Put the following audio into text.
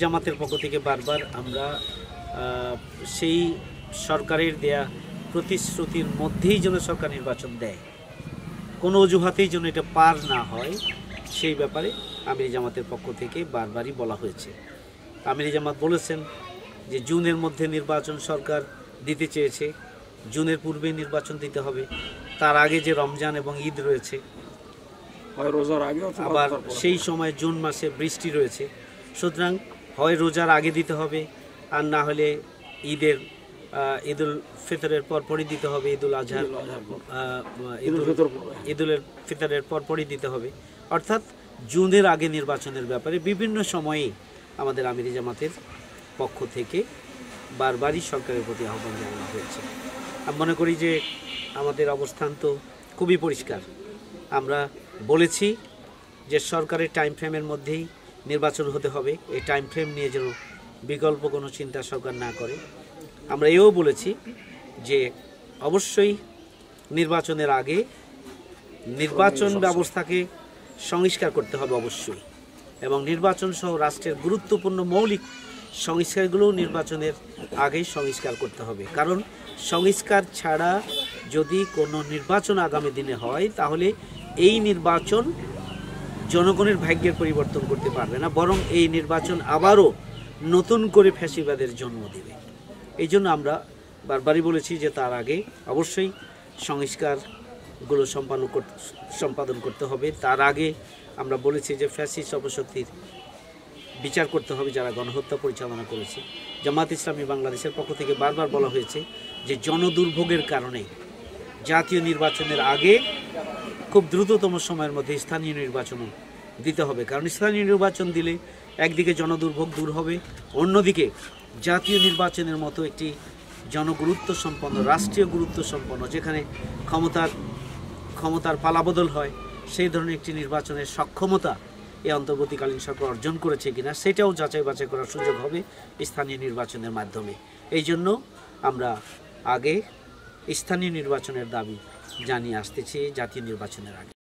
জামাতের পক্ষ থেকে বারবার আমরা সেই সরকারের দেয়া প্রতিশ্রুতির মধ্যেই যেন সরকার নির্বাচন দেয়, কোনো অজুহাতেই যেন এটা পার না হয়, সেই ব্যাপারে আমিরি জামাতের পক্ষ থেকে বারবারই বলা হয়েছে। আমিরি জামাত বলেছেন যে জুনের মধ্যে নির্বাচন সরকার দিতে চেয়েছে, জুনের পূর্বে নির্বাচন দিতে হবে, তার আগে যে রমজান এবং ঈদ রয়েছে, আবার সেই সময় জুন মাসে বৃষ্টি রয়েছে, সুতরাং হয় রোজার আগে দিতে হবে আর না হলে ঈদুল ফিতরের পরপরই দিতে হবে, ঈদুল ফিতরের পরপরই দিতে হবে, অর্থাৎ জুনের আগে নির্বাচনের ব্যাপারে বিভিন্ন সময়ে আমাদের আমিরি জামাতের পক্ষ থেকে বারবারই সরকারের প্রতি আহ্বান জানানো হয়েছে। আমি মনে করি যে আমাদের অবস্থান তো খুবই পরিষ্কার। আমরা বলেছি যে সরকারের টাইম ফ্রেমের মধ্যেই নির্বাচন হতে হবে, এই টাইম ফ্রেম নিয়ে যেন বিকল্প কোনো চিন্তা সরকার না করে। আমরা এও বলেছি যে অবশ্যই নির্বাচনের আগে নির্বাচন ব্যবস্থাকে সংস্কার করতে হবে অবশ্যই, এবং নির্বাচন সহ রাষ্ট্রের গুরুত্বপূর্ণ মৌলিক সংস্কারগুলো নির্বাচনের আগেই সংস্কার করতে হবে। কারণ সংস্কার ছাড়া যদি কোনো নির্বাচন আগামী দিনে হয় তাহলে এই নির্বাচন জনগণের ভাগ্যের পরিবর্তন করতে পারবে না, বরং এই নির্বাচন আবারও নতুন করে ফ্যাসিবাদের জন্ম দেবে। এই জন্য আমরা বারবারই বলেছি যে তার আগে অবশ্যই সংস্কারগুলো সম্পাদন করতে হবে। তার আগে আমরা বলেছি যে ফ্যাসিস্ট অপশক্তির বিচার করতে হবে যারা গণহত্যা পরিচালনা করেছে। জামাত ইসলামী বাংলাদেশের পক্ষ থেকে বারবার বলা হয়েছে যে জনদুর্ভোগের কারণে জাতীয় নির্বাচনের আগে খুব দ্রুততম সময়ের মধ্যে স্থানীয় নির্বাচনও দিতে হবে, কারণ স্থানীয় নির্বাচন দিলে একদিকে জনদুর্ভোগ দূর হবে, অন্যদিকে জাতীয় নির্বাচনের মতো একটি জনগুরুত্ব সম্পন্ন, রাষ্ট্রীয় গুরুত্ব সম্পন্ন, যেখানে ক্ষমতার পালাবদল হয়, সেই ধরনের একটি নির্বাচনের সক্ষমতা এই অন্তর্বর্তীকালীন সরকার অর্জন করেছে কিনা সেটাও যাচাই বাছাই করার সুযোগ হবে স্থানীয় নির্বাচনের মাধ্যমে। এই জন্য আমরা আগে স্থানীয় নির্বাচনের দাবি জানিয়ে আসতেছি জাতীয় নির্বাচনের আগে।